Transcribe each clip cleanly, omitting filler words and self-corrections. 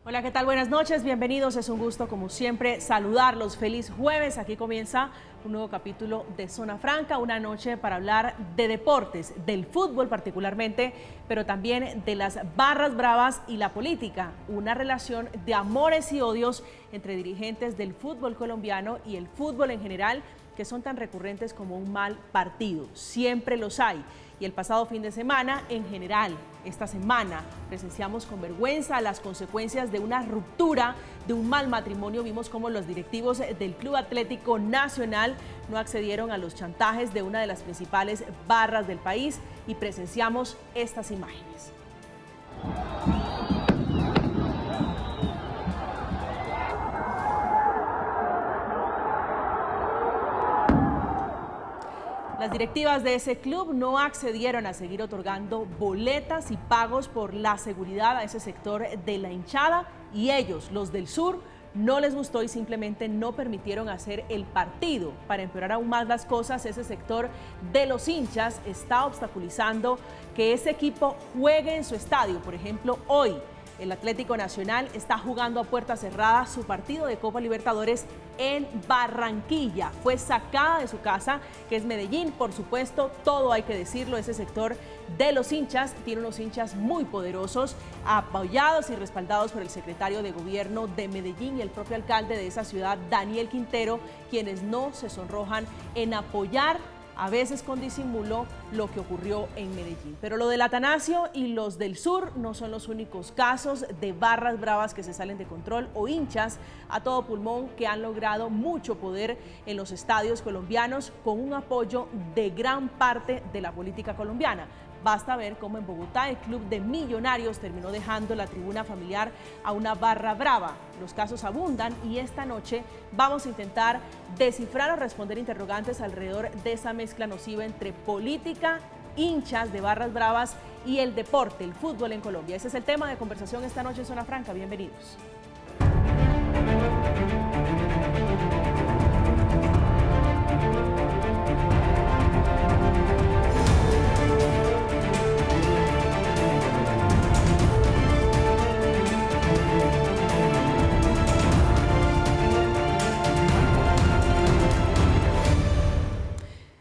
Hola, ¿qué tal? Buenas noches, bienvenidos. Es un gusto, como siempre, saludarlos. Feliz jueves. Aquí comienza un nuevo capítulo de Zona Franca, una noche para hablar de deportes, del fútbol particularmente, pero también de las barras bravas y la política. Una relación de amores y odios entre dirigentes del fútbol colombiano y el fútbol en general, que son tan recurrentes como un mal partido. Siempre los hay. Y el pasado fin de semana, en general, esta semana, presenciamos con vergüenza las consecuencias de una ruptura, de un mal matrimonio. Vimos cómo los directivos del Club Atlético Nacional no accedieron a los chantajes de una de las principales barras del país y presenciamos estas imágenes. Las directivas de ese club no accedieron a seguir otorgando boletas y pagos por la seguridad a ese sector de la hinchada y ellos, los del sur, no les gustó y simplemente no permitieron hacer el partido. Para empeorar aún más las cosas, ese sector de los hinchas está obstaculizando que ese equipo juegue en su estadio. Por ejemplo, hoy el Atlético Nacional está jugando a puerta cerrada su partido de Copa Libertadores en Barranquilla. Fue sacada de su casa, que es Medellín. Por supuesto, todo hay que decirlo, ese sector de los hinchas tiene unos hinchas muy poderosos, apoyados y respaldados por el secretario de Gobierno de Medellín y el propio alcalde de esa ciudad, Daniel Quintero, quienes no se sonrojan en apoyar, a veces con disimulo, lo que ocurrió en Medellín. Pero lo del Atanasio y los del sur no son los únicos casos de barras bravas que se salen de control o hinchas a todo pulmón que han logrado mucho poder en los estadios colombianos con un apoyo de gran parte de la política colombiana. Basta ver cómo en Bogotá el club de Millonarios terminó dejando la tribuna familiar a una barra brava. Los casos abundan y esta noche vamos a intentar descifrar o responder interrogantes alrededor de esa mezcla nociva entre política, hinchas de barras bravas y el deporte, el fútbol en Colombia. Ese es el tema de conversación esta noche en Zona Franca. Bienvenidos.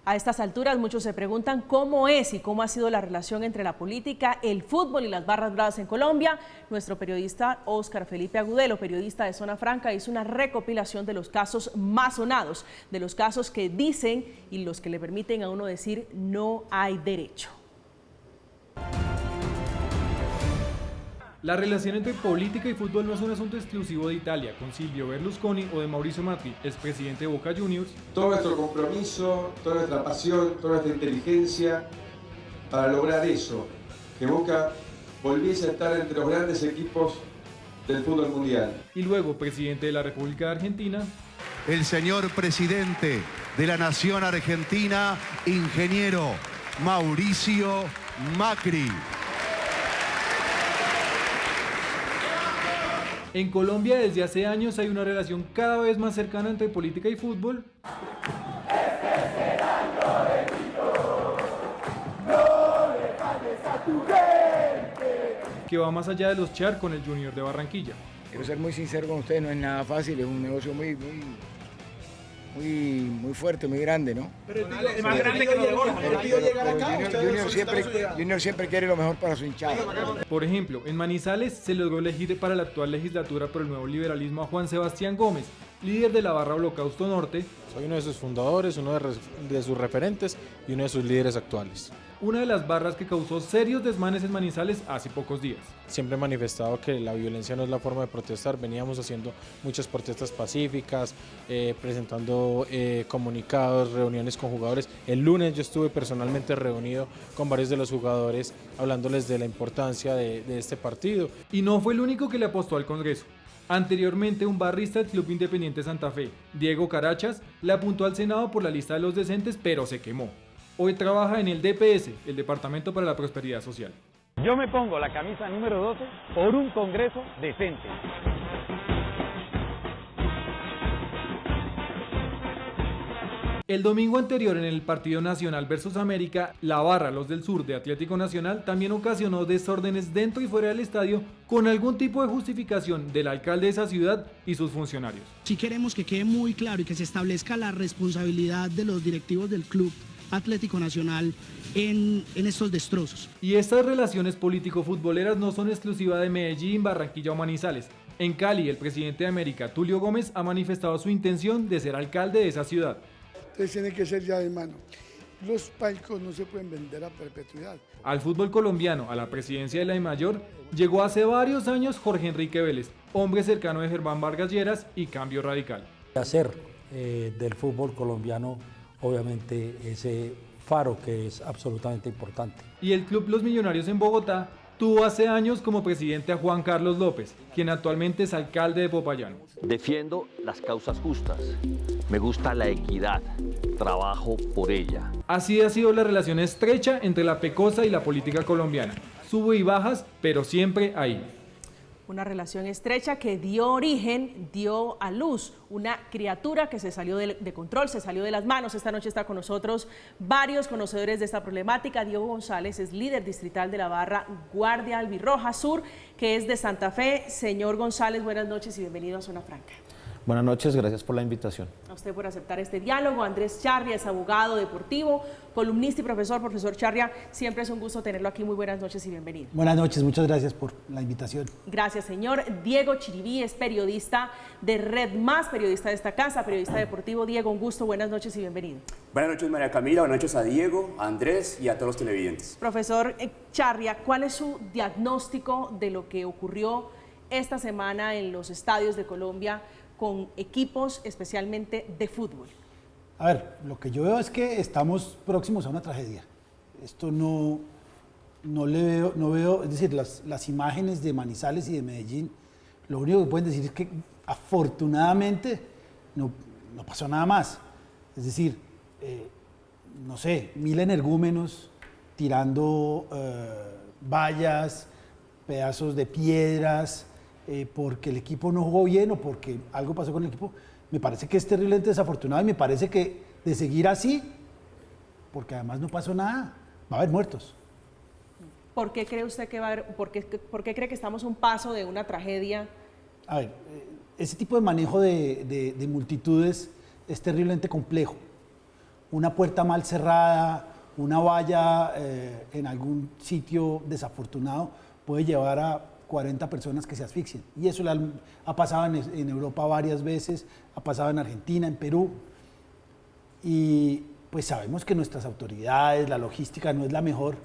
A estas alturas muchos se preguntan cómo es y cómo ha sido la relación entre la política, el fútbol y las barras bravas en Colombia. Nuestro periodista Óscar Felipe Agudelo, periodista de Zona Franca, hizo una recopilación de los casos más sonados, de los casos que dicen y los que le permiten a uno decir no hay derecho. La relación entre política y fútbol no es un asunto exclusivo de Italia, con Silvio Berlusconi o de Mauricio Macri, expresidente de Boca Juniors. Todo nuestro compromiso, toda nuestra pasión, toda nuestra inteligencia para lograr eso, que Boca volviese a estar entre los grandes equipos del fútbol mundial. Y luego, presidente de la República de Argentina, el señor presidente de la Nación Argentina, ingeniero Mauricio Macri. En Colombia desde hace años hay una relación cada vez más cercana entre política y fútbol. Que va más allá de los char con el Junior de Barranquilla. Quiero ser muy sincero con ustedes, no es nada fácil, es un negocio muy fuerte, muy grande, ¿no? Pero es más grande que lo de Borja. Junior siempre quiere lo mejor para su hinchada. Por ejemplo, en Manizales se logró elegir para la actual legislatura por el nuevo liberalismo a Juan Sebastián Gómez, líder de la barra Holocausto Norte. Soy uno de sus fundadores, uno de sus referentes y uno de sus líderes actuales. Una de las barras que causó serios desmanes en Manizales hace pocos días. Siempre he manifestado que la violencia no es la forma de protestar. Veníamos haciendo muchas protestas pacíficas, presentando comunicados, reuniones con jugadores. El lunes yo estuve personalmente reunido con varios de los jugadores hablándoles de la importancia de este partido. Y no fue el único que le apostó al Congreso. Anteriormente, un barrista del Club Independiente Santa Fe, Diego Carachas, le apuntó al Senado por la lista de los decentes, pero se quemó. Hoy trabaja en el DPS, el Departamento para la Prosperidad Social. Yo me pongo la camisa número 12 por un Congreso decente. El domingo anterior en el partido Nacional versus América, la barra Los del Sur de Atlético Nacional también ocasionó desórdenes dentro y fuera del estadio con algún tipo de justificación del alcalde de esa ciudad y sus funcionarios. Sí queremos que quede muy claro y que se establezca la responsabilidad de los directivos del Club Atlético Nacional en estos destrozos. Y estas relaciones político-futboleras no son exclusivas de Medellín, Barranquilla o Manizales. En Cali, el presidente de América, Tulio Gómez, ha manifestado su intención de ser alcalde de esa ciudad. Entonces tiene que ser ya de mano. Los palcos no se pueden vender a perpetuidad. Al fútbol colombiano, a la presidencia de la DIMAYOR, llegó hace varios años Jorge Enrique Vélez, hombre cercano de Germán Vargas Lleras y Cambio Radical. Hacer del fútbol colombiano, obviamente, ese faro que es absolutamente importante. Y el Club Los Millonarios en Bogotá tuvo hace años como presidente a Juan Carlos López, quien actualmente es alcalde de Popayán. Defiendo las causas justas, me gusta la equidad, trabajo por ella. Así ha sido la relación estrecha entre la Pecosa y la política colombiana. Sube y bajas, pero siempre ahí. Una relación estrecha que dio a luz una criatura que se salió de control, se salió de las manos. Esta noche está con nosotros varios conocedores de esta problemática. Diego González es líder distrital de la barra Guardia Albirroja Sur, que es de Santa Fe. Señor González, buenas noches y bienvenido a Zona Franca. Buenas noches, gracias por la invitación. A usted por aceptar este diálogo. Andrés Charria es abogado deportivo, columnista y profesor. Profesor Charria, siempre es un gusto tenerlo aquí. Muy buenas noches y bienvenido. Buenas noches, muchas gracias por la invitación. Gracias, señor. Diego Chiribí es periodista de Red Más, periodista de esta casa, periodista deportivo. Diego, un gusto, buenas noches y bienvenido. Buenas noches, María Camila, buenas noches a Diego, a Andrés y a todos los televidentes. Profesor Charria, ¿cuál es su diagnóstico de lo que ocurrió esta semana en los estadios de Colombia con equipos especialmente de fútbol? A ver, lo que yo veo es que estamos próximos a una tragedia. Esto no veo, es decir, las imágenes de Manizales y de Medellín, lo único que pueden decir es que afortunadamente no pasó nada más. Es decir, no sé, 1000 energúmenos tirando vallas, pedazos de piedras, porque el equipo no jugó bien o porque algo pasó con el equipo. Me parece que es terriblemente desafortunado y me parece que de seguir así, porque además no pasó nada, va a haber muertos. ¿Por qué cree usted que va a haber, por qué cree que estamos a un paso de una tragedia? A ver, ese tipo de manejo de multitudes es terriblemente complejo. Una puerta mal cerrada, una valla en algún sitio desafortunado puede llevar a 40 personas que se asfixian. Y eso ha pasado en Europa varias veces, ha pasado en Argentina, en Perú. Y pues sabemos que nuestras autoridades, la logística no es la mejor.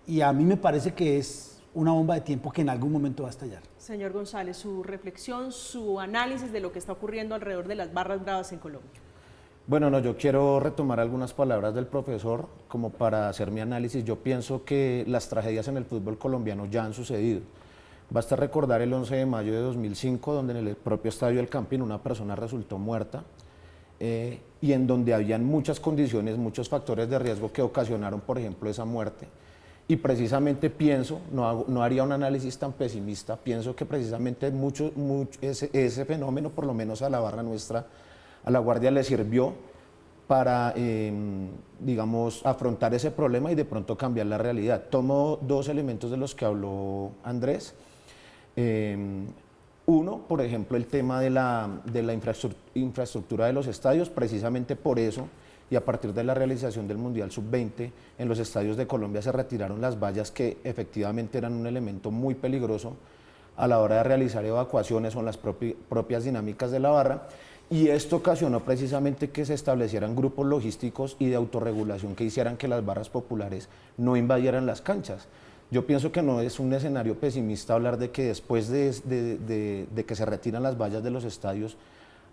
Y a mí me parece que es una bomba de tiempo que en algún momento va a estallar. Señor González, su reflexión, su análisis de lo que está ocurriendo alrededor de las barras bravas en Colombia. Bueno, no, yo quiero retomar algunas palabras del profesor como para hacer mi análisis. Yo pienso que las tragedias en el fútbol colombiano ya han sucedido. Basta recordar el 11 de mayo de 2005, donde en el propio estadio El Campín una persona resultó muerta y en donde habían muchas condiciones, muchos factores de riesgo que ocasionaron, por ejemplo, esa muerte. Y precisamente pienso, no haría un análisis tan pesimista, pienso que precisamente ese fenómeno, por lo menos a la barra nuestra, a la Guardia le sirvió para, digamos, afrontar ese problema y de pronto cambiar la realidad. Tomo dos elementos de los que habló Andrés. Uno, por ejemplo, el tema de la infraestructura de los estadios. Precisamente por eso y a partir de la realización del Mundial Sub-20 en los estadios de Colombia se retiraron las vallas que efectivamente eran un elemento muy peligroso a la hora de realizar evacuaciones o en las propias dinámicas de la barra. Y esto ocasionó precisamente que se establecieran grupos logísticos y de autorregulación que hicieran que las barras populares no invadieran las canchas. Yo pienso que no es un escenario pesimista hablar de que después de que se retiran las vallas de los estadios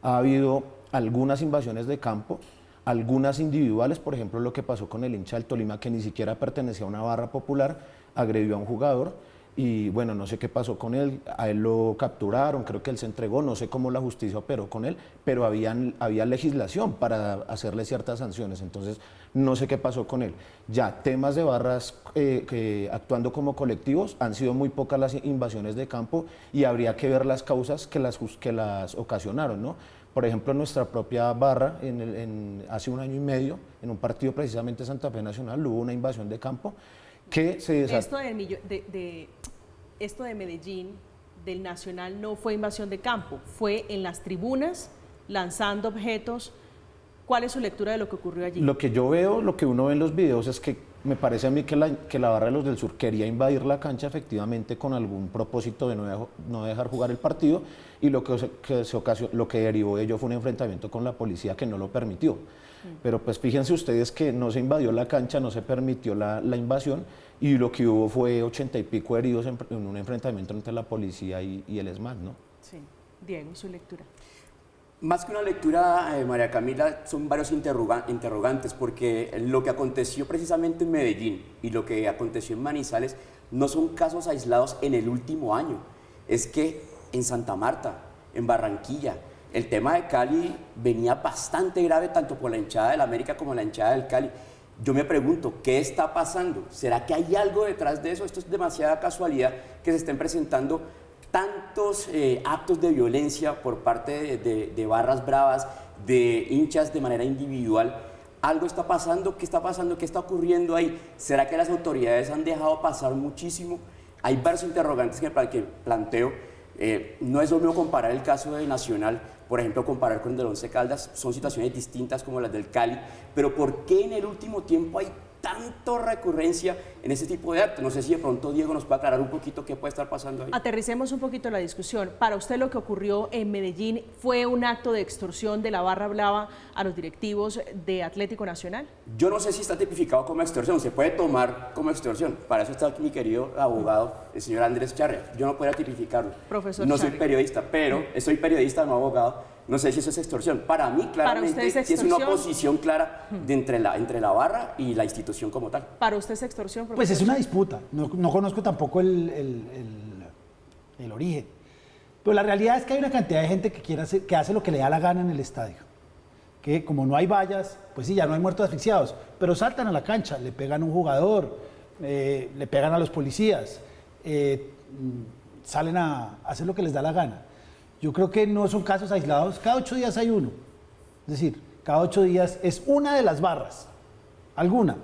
ha habido algunas invasiones de campo, algunas individuales, por ejemplo lo que pasó con el hincha del Tolima que ni siquiera pertenecía a una barra popular, agredió a un jugador. Y bueno, no sé qué pasó con él, a él lo capturaron, creo que él se entregó, no sé cómo la justicia operó con él, pero había legislación para hacerle ciertas sanciones, entonces no sé qué pasó con él. Ya, temas de barras actuando como colectivos, han sido muy pocas las invasiones de campo y habría que ver las causas que las ocasionaron, ¿no? Por ejemplo, nuestra propia barra, hace 1 año y medio, en un partido precisamente Santa Fe Nacional, hubo una invasión de campo que se desató. Esto de Medellín, del Nacional, no fue invasión de campo, fue en las tribunas, lanzando objetos. ¿Cuál es su lectura de lo que ocurrió allí? Lo que yo veo, lo que uno ve en los videos es que me parece a mí que la barra de los del Sur quería invadir la cancha efectivamente con algún propósito de no dejar jugar el partido, y lo que derivó de ello fue un enfrentamiento con la policía que no lo permitió. Pero pues fíjense ustedes que no se invadió la cancha, no se permitió la invasión, y lo que hubo fue 80 y pico heridos en un enfrentamiento entre la policía y el ESMAD, ¿no? Sí. Diego, su lectura. Más que una lectura, María Camila, son varios interrogantes, porque lo que aconteció precisamente en Medellín y lo que aconteció en Manizales no son casos aislados en el último año. Es que en Santa Marta, en Barranquilla, el tema de Cali venía bastante grave tanto por la hinchada del América como la hinchada del Cali. Yo me pregunto, ¿qué está pasando? ¿Será que hay algo detrás de eso? Esto es demasiada casualidad que se estén presentando tantos actos de violencia por parte de barras bravas, de hinchas de manera individual. Algo está pasando, ¿qué está pasando? ¿Qué está ocurriendo ahí? ¿Será que las autoridades han dejado pasar muchísimo? Hay varios interrogantes que planteo. No es lo mismo comparar el caso de Nacional, por ejemplo, comparar con el del Once Caldas, son situaciones distintas como las del Cali, pero ¿por qué en el último tiempo hay tanto recurrencia en ese tipo de actos? No sé si de pronto Diego nos puede aclarar un poquito qué puede estar pasando ahí. Aterricemos un poquito la discusión. Para usted, lo que ocurrió en Medellín fue un acto de extorsión de la barra brava a los directivos de Atlético Nacional. Yo no sé si está tipificado como extorsión, se puede tomar como extorsión. Para eso está aquí mi querido abogado, el señor Andrés Charria. Yo no podría tipificarlo. Profesor no Charria. Soy periodista, pero soy periodista, no abogado. No sé si eso es extorsión. Para mí, claramente, sí es una oposición clara entre la barra y la institución como tal. ¿Para usted es extorsión, profesor? Pues es una disputa. No conozco tampoco el origen. Pero la realidad es que hay una cantidad de gente que hace lo que le da la gana en el estadio. Que como no hay vallas, pues sí, ya no hay muertos asfixiados, pero saltan a la cancha, le pegan a un jugador, le pegan a los policías, salen a hacer lo que les da la gana. Yo creo que no son casos aislados, cada 8 días hay uno. Es decir, cada 8 días es una de las barras, alguna.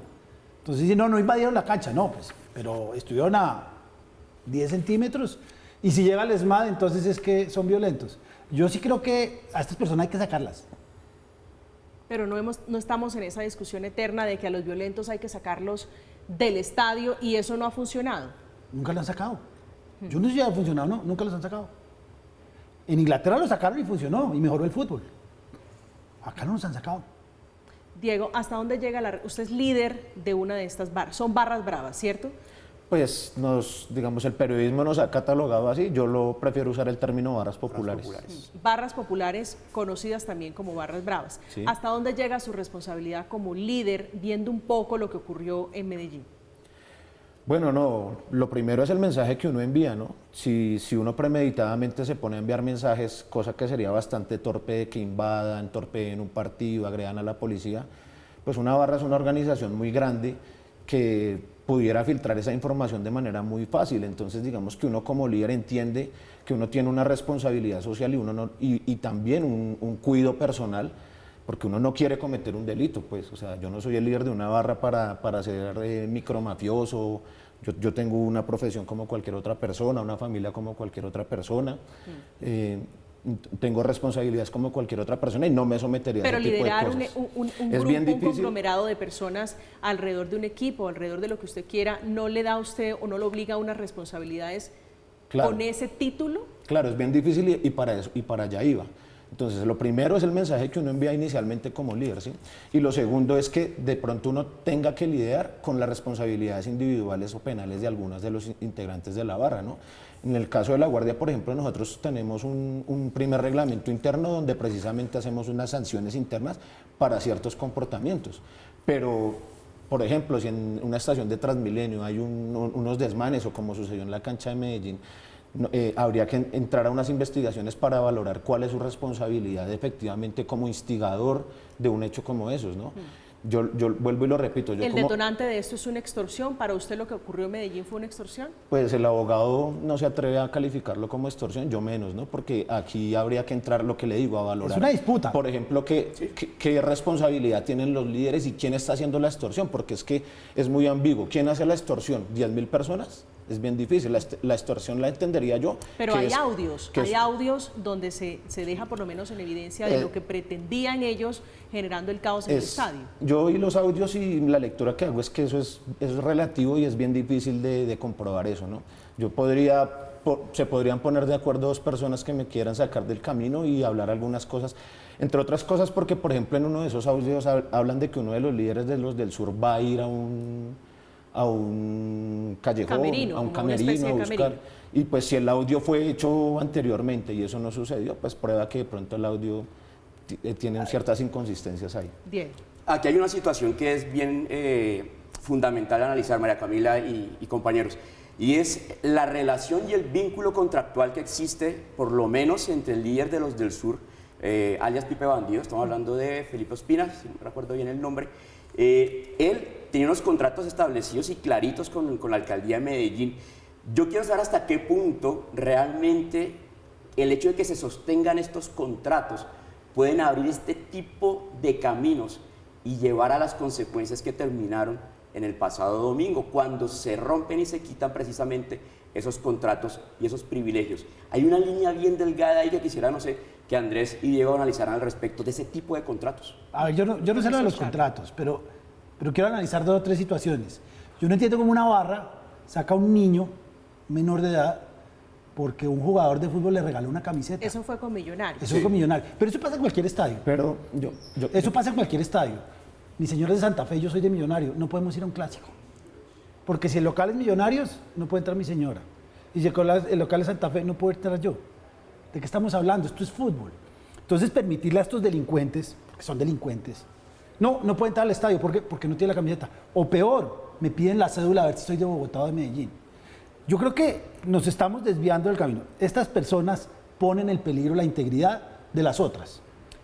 Entonces, si no invadieron la cancha, no, pues, pero estuvieron a 10 centímetros, y si llega el ESMAD, entonces es que son violentos. Yo sí creo que a estas personas hay que sacarlas. Pero no estamos en esa discusión eterna de que a los violentos hay que sacarlos del estadio, y eso no ha funcionado. Nunca lo han sacado. Yo no sé si ha funcionado, no, nunca los han sacado. En Inglaterra lo sacaron y funcionó, y mejoró el fútbol. Acá no nos han sacado. Diego, ¿hasta dónde llega usted es líder de una de estas barras? Son barras bravas, ¿cierto? Pues digamos, el periodismo nos ha catalogado así. Yo prefiero usar el término barras populares. Barras populares, conocidas también como barras bravas. Sí. ¿Hasta dónde llega su responsabilidad como líder, viendo un poco lo que ocurrió en Medellín? Bueno, no, lo primero es el mensaje que uno envía, ¿no? Si uno premeditadamente se pone a enviar mensajes, cosa que sería bastante torpe, que invadan, torpeen un partido, agredan a la policía, pues una barra es una organización muy grande que pudiera filtrar esa información de manera muy fácil. Entonces, digamos que uno como líder entiende que uno tiene una responsabilidad social y también un cuidado personal, porque uno no quiere cometer un delito, pues, o sea, yo no soy el líder de una barra para ser micromafioso. Yo tengo una profesión como cualquier otra persona, una familia como cualquier otra persona, tengo responsabilidades como cualquier otra persona y no me sometería a ese tipo de cosas. Pero liderar un conglomerado de personas alrededor de un equipo, alrededor de lo que usted quiera, ¿no le da a usted o no lo obliga a unas responsabilidades con ese título? Claro, es bien difícil y para allá iba. Entonces, lo primero es el mensaje que uno envía inicialmente como líder, ¿sí? Y lo segundo es que de pronto uno tenga que lidiar con las responsabilidades individuales o penales de algunas de los integrantes de la barra, ¿no? En el caso de La Guardia, por ejemplo, nosotros tenemos un primer reglamento interno donde precisamente hacemos unas sanciones internas para ciertos comportamientos. Pero, por ejemplo, si en una estación de Transmilenio hay unos desmanes o como sucedió en la cancha de Medellín, habría que entrar a unas investigaciones para valorar cuál es su responsabilidad efectivamente como instigador de un hecho como esos, ¿no? Yo vuelvo y lo repito. ¿El detonante de esto es una extorsión? ¿Para usted lo que ocurrió en Medellín fue una extorsión? Pues el abogado no se atreve a calificarlo como extorsión, yo menos, ¿no? Porque aquí habría que entrar, lo que le digo, a valorar. Es una disputa. Por ejemplo, qué responsabilidad tienen los líderes y quién está haciendo la extorsión, porque es que es muy ambiguo. ¿Quién hace la extorsión? ¿10.000 personas? Es bien difícil. La extorsión la entendería yo. Pero hay audios donde se deja por lo menos en evidencia de lo que pretendían ellos generando el caos en el estadio. Yo oí los audios y la lectura que hago es que eso es relativo y es bien difícil de comprobar eso, ¿no? Se podrían poner de acuerdo dos personas que me quieran sacar del camino y hablar algunas cosas, entre otras cosas porque, por ejemplo, en uno de esos audios hablan de que uno de los líderes de los del sur va a ir a un callejón, a un camerino a buscar. Y pues si el audio fue hecho anteriormente y eso no sucedió, pues prueba que de pronto el audio tiene ciertas inconsistencias ahí. Bien. Aquí hay una situación que es bien fundamental analizar, María Camila y compañeros, y es la relación y el vínculo contractual que existe, por lo menos entre el líder de los del sur, alias Pipe Bandido, estamos hablando de Felipe Ospina, si no recuerdo bien el nombre. Él tenía unos contratos establecidos y claritos con la alcaldía de Medellín. Yo quiero saber hasta qué punto realmente el hecho de que se sostengan estos contratos pueden abrir este tipo de caminos y llevar a las consecuencias que terminaron en el pasado domingo, cuando se rompen y se quitan precisamente esos contratos y esos privilegios. Hay una línea bien delgada ahí que quisiera, no sé, que Andrés y Diego analizaran al respecto de ese tipo de contratos. A ver, yo no sé lo de los contratos, pero quiero analizar 2 o 3 situaciones. Yo no entiendo cómo una barra saca a un niño menor de edad porque un jugador de fútbol le regaló una camiseta. Eso fue con Millonarios. Eso fue con Millonarios. Pero eso pasa en cualquier estadio. Pero eso pasa en cualquier estadio. Mi señor es de Santa Fe, yo soy de Millonario. No podemos ir a un clásico. Porque si el local es Millonarios, no puede entrar mi señora. Y si el local es Santa Fe, no puedo entrar yo. ¿De qué estamos hablando? Esto es fútbol. Entonces, permitirle a estos delincuentes, porque son delincuentes, no puede entrar al estadio. ¿Por qué? Porque no tiene la camiseta. O peor, me piden la cédula a ver si estoy de Bogotá o de Medellín. Yo creo que nos estamos desviando del camino. Estas personas ponen en peligro la integridad de las otras,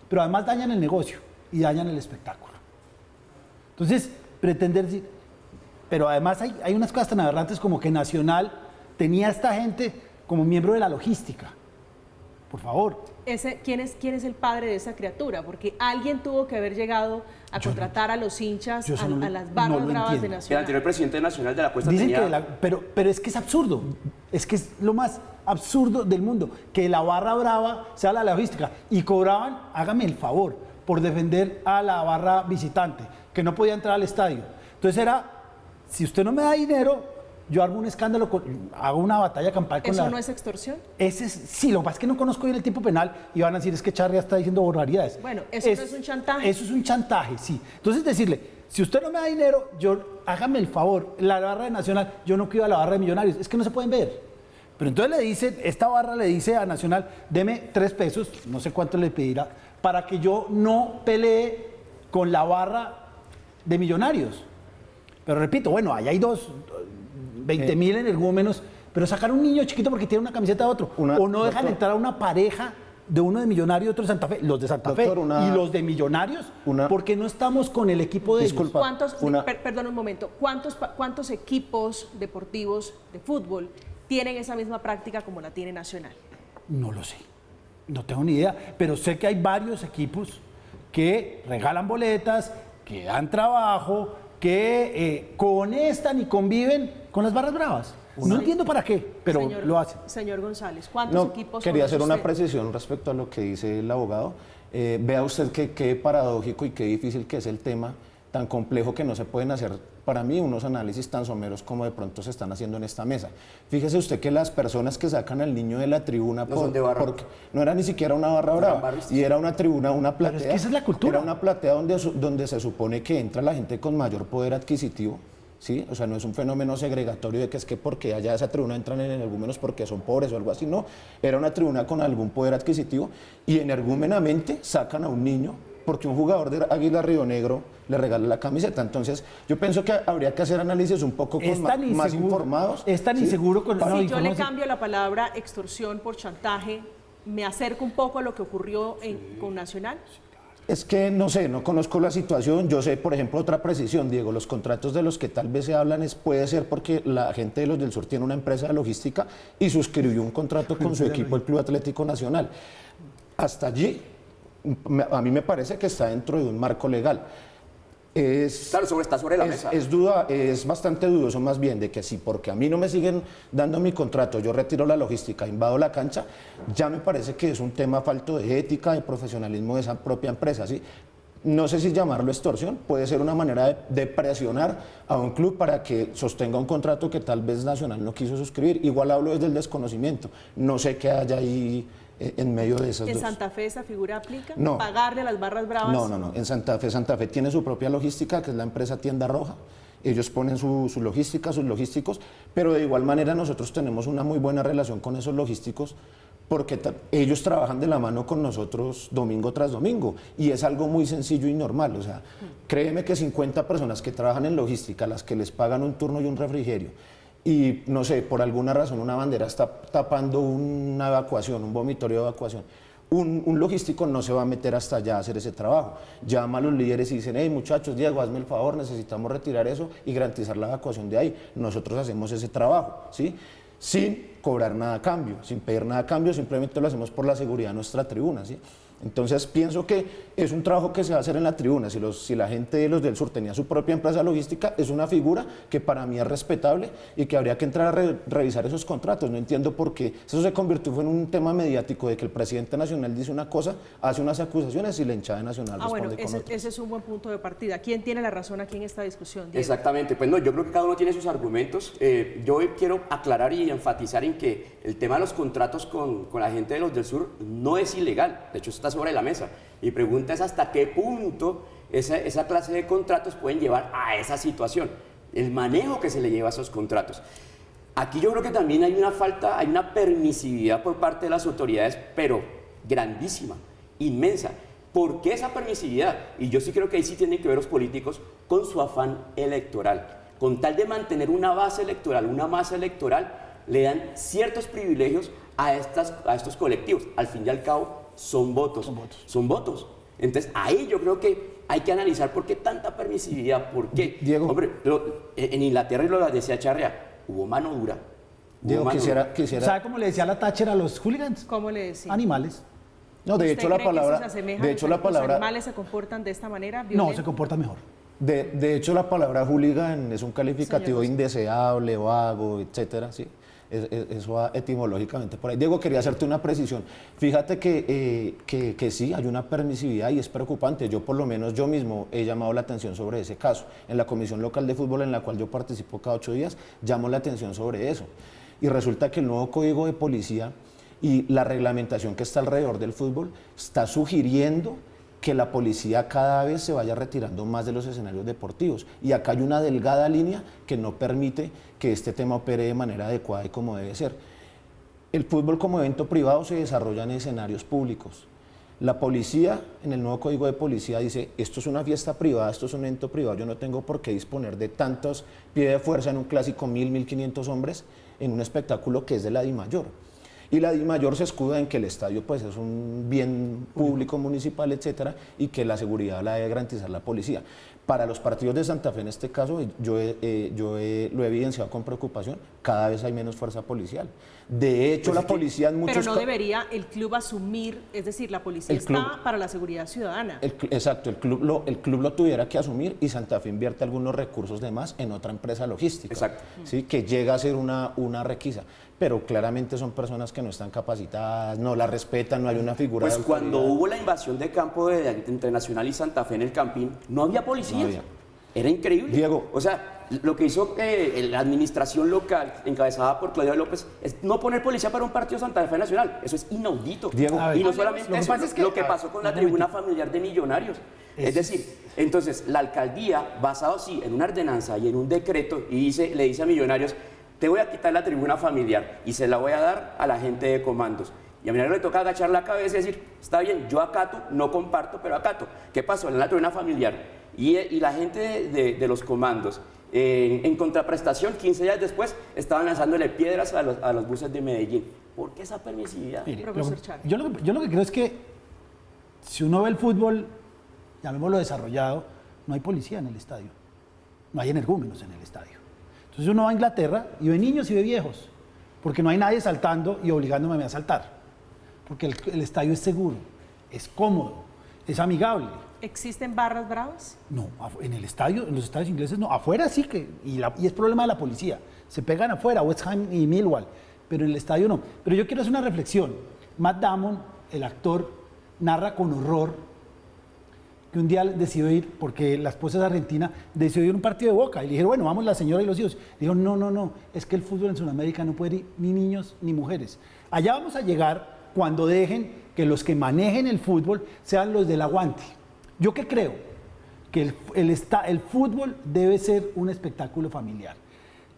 pero además dañan el negocio y dañan el espectáculo. Entonces, pretender decir... Pero además hay unas cosas tan aberrantes como que Nacional tenía a esta gente como miembro de la logística. Por favor. ¿Quién es el padre de esa criatura? Porque alguien tuvo que haber llegado a contratar a los hinchas, a las barras bravas de Nacional. El anterior presidente nacional de la Cuesta dicen tenía... pero es que es absurdo. Es que es lo más absurdo del mundo. Que la barra brava sea la logística. Y cobraban, hágame el favor, por defender a la barra visitante, que no podía entrar al estadio. Entonces era, si usted no me da dinero, yo armo un escándalo, hago una batalla campal con ¿Eso no es extorsión? Sí, lo que pasa es que no conozco bien el tipo penal y van a decir, es que Charria está diciendo barbaridades. Bueno, ¿eso no es un chantaje? Eso es un chantaje, sí. Entonces decirle, si usted no me da dinero, hágame el favor, la barra de Nacional, yo no quiero a la barra de Millonarios, es que no se pueden ver. Pero entonces esta barra le dice a Nacional, deme 3 pesos, no sé cuánto le pedirá, para que yo no pelee con la barra de Millonarios. Pero repito, bueno, allá hay 20.000 en algún menos, pero sacar a un niño chiquito porque tiene una camiseta de otro, o no dejan entrar a una pareja de uno de Millonarios y otro de Santa Fe, los de Santa Fe y los de Millonarios, porque no estamos con el equipo de ellos. Perdón un momento, ¿cuántos equipos deportivos de fútbol tienen esa misma práctica como la tiene Nacional? No lo sé, no tengo ni idea, pero sé que hay varios equipos que regalan boletas, que dan trabajo, que conectan y conviven con las barras bravas. No entiendo para qué, pero lo hacen. Señor González, ¿cuántos equipos quería hacer una precisión respecto a lo que dice el abogado. Vea usted qué paradójico y qué difícil que es el tema, tan complejo que no se pueden hacer, para mí, unos análisis tan someros como de pronto se están haciendo en esta mesa. Fíjese usted que las personas que sacan al niño de la tribuna porque no era ni siquiera una barra brava, y era una tribuna, una platea. Pero es que esa es la cultura. Era una platea donde se supone que entra la gente con mayor poder adquisitivo, ¿sí? O sea, no es un fenómeno segregatorio de que es que porque allá esa tribuna entran en energúmenos porque son pobres o algo así, no. Era una tribuna con algún poder adquisitivo y energúmenamente sacan a un niño porque un jugador de Águila Río Negro le regala la camiseta. Entonces, yo pienso que habría que hacer análisis un poco más informados. Es tan inseguro con Si yo le cambio la palabra extorsión por chantaje, ¿me acerco un poco a lo que ocurrió con Nacional? Es que no sé, no conozco la situación. Yo sé, por ejemplo, otra precisión, Diego, los contratos de los que tal vez se hablan puede ser porque la gente de los del Sur tiene una empresa de logística y suscribió un contrato con su equipo, el Club Atlético Nacional. Hasta allí, a mí me parece que está dentro de un marco legal. Claro, está sobre la mesa. Es bastante dudoso más bien de que si porque a mí no me siguen dando mi contrato, yo retiro la logística, invado la cancha, ya me parece que es un tema falto de ética, de profesionalismo de esa propia empresa, ¿sí? No sé si llamarlo extorsión, puede ser una manera de presionar a un club para que sostenga un contrato que tal vez Nacional no quiso suscribir. Igual hablo desde el desconocimiento, no sé qué haya ahí en medio de esas dos. ¿En Santa Fe esa figura aplica? No. ¿Pagarle a las barras bravas? No. En Santa Fe tiene su propia logística, que es la empresa Tienda Roja. Ellos ponen su logística, sus logísticos, pero de igual manera nosotros tenemos una muy buena relación con esos logísticos porque ellos trabajan de la mano con nosotros domingo tras domingo y es algo muy sencillo y normal. O sea, créeme que 50 personas que trabajan en logística, las que les pagan un turno y un refrigerio, y no sé, por alguna razón una bandera está tapando una evacuación, un vomitorio de evacuación, un logístico no se va a meter hasta allá a hacer ese trabajo. Llama a los líderes y dicen, hey muchachos, Diego, hazme el favor, necesitamos retirar eso y garantizar la evacuación de ahí. Nosotros hacemos ese trabajo, ¿sí? Sin cobrar nada a cambio, sin pedir nada a cambio, simplemente lo hacemos por la seguridad de nuestra tribuna, ¿sí? Entonces pienso que es un trabajo que se va a hacer en la tribuna. Si la gente de los del Sur tenía su propia empresa logística, es una figura que para mí es respetable y que habría que entrar a revisar esos contratos. No entiendo por qué eso se convirtió en un tema mediático de que el presidente nacional dice una cosa, hace unas acusaciones y la hinchada nacional responde con otras. Ese es un buen punto de partida. ¿Quién tiene la razón aquí en esta discusión, Diego? Exactamente, pues no, yo creo que cada uno tiene sus argumentos. Yo quiero aclarar y enfatizar en que el tema de los contratos con la gente de los del Sur no es ilegal, de hecho está sobre la mesa. Mi pregunta es hasta qué punto esa clase de contratos pueden llevar a esa situación, el manejo que se le lleva a esos contratos. Aquí yo creo que también hay una permisividad por parte de las autoridades, pero grandísima, inmensa. ¿Por qué esa permisividad? Y yo sí creo que ahí sí tienen que ver los políticos con su afán electoral. Con tal de mantener una base electoral, una masa electoral, le dan ciertos privilegios a estos colectivos. Al fin y al cabo, son votos. Entonces, ahí yo creo que hay que analizar por qué tanta permisividad, por qué. Diego. Hombre, en Inglaterra, y lo decía Charrea, hubo mano dura. Diego, quisiera... ¿Sabe cómo le decía la Thatcher a los hooligans? ¿Cómo le decía? Animales. No, de hecho la palabra... ¿Los animales se comportan de esta manera? ¿Violenta? No, se comportan mejor. De hecho, la palabra hooligan es un calificativo indeseable, vago, etcétera, ¿sí? Eso va etimológicamente por ahí. Diego, quería hacerte una precisión. Fíjate que sí, hay una permisividad y es preocupante. Yo, por lo menos, yo mismo he llamado la atención sobre ese caso. En la Comisión Local de Fútbol, en la cual yo participo cada 8 días, llamo la atención sobre eso. Y resulta que el nuevo Código de Policía y la reglamentación que está alrededor del fútbol está sugiriendo que la policía cada vez se vaya retirando más de los escenarios deportivos. Y acá hay una delgada línea que no permite que este tema opere de manera adecuada y como debe ser. El fútbol como evento privado se desarrolla en escenarios públicos. La policía, en el nuevo Código de Policía, dice, esto es una fiesta privada, esto es un evento privado, yo no tengo por qué disponer de tantos pies de fuerza en un clásico 1.500 hombres en un espectáculo que es de la DIMAYOR. Y la DIMAYOR se escuda en que el estadio pues, es un bien público municipal, etcétera, y que la seguridad la debe garantizar la policía. Para los partidos de Santa Fe, en este caso, lo he evidenciado con preocupación, cada vez hay menos fuerza policial. De hecho, la policía en muchos... Pero no debería el club asumir, es decir, la policía está para la seguridad ciudadana. Exacto, el club lo tuviera que asumir y Santa Fe invierte algunos recursos de más en otra empresa logística. Exacto. ¿Sí? Que llega a ser una requisa. Pero claramente son personas que no están capacitadas, no la respetan, no hay una figura de autoridad. Cuando hubo la invasión de campo entre Nacional y Santa Fe en el Campín, no había policías. No había. Era increíble. Diego. O sea, lo que hizo la administración local, encabezada por Claudio López, es no poner policía para un partido Santa Fe Nacional. Eso es inaudito. Diego. Y no solamente eso, lo que pasó con la tribuna familiar de Millonarios. Es decir, entonces la alcaldía, basado sí en una ordenanza y en un decreto, le dice a Millonarios, te voy a quitar la tribuna familiar y se la voy a dar a la gente de comandos. Y a Millonarios le toca agachar la cabeza y decir, está bien, yo acato, no comparto, pero acato. ¿Qué pasó? En la tribuna familiar. Y la gente de los comandos, en contraprestación, 15 días después, estaban lanzándole piedras a los buses de Medellín. ¿Por qué esa permisividad? Mire, yo lo que creo es que si uno ve el fútbol llamémoslo desarrollado, no hay policía en el estadio, no hay energúmenos en el estadio. Entonces uno va a Inglaterra y ve niños y ve viejos, porque no hay nadie saltando y obligándome a saltar, porque el estadio es seguro, es cómodo, es amigable. ¿Existen barras bravas? No, en el estadio, en los estadios ingleses no, afuera sí que, y es problema de la policía, se pegan afuera, West Ham y Millwall, pero en el estadio no. Pero yo quiero hacer una reflexión. Matt Damon, el actor, narra con horror que un día decidió ir, porque la esposa es argentina, decidió ir a un partido de Boca, y le dijeron, bueno, vamos la señora y los hijos. Dijo, no, es que el fútbol en Sudamérica no puede ir ni niños ni mujeres. Allá vamos a llegar cuando dejen que los que manejen el fútbol sean los del aguante. ¿Yo qué creo? Que el fútbol debe ser un espectáculo familiar.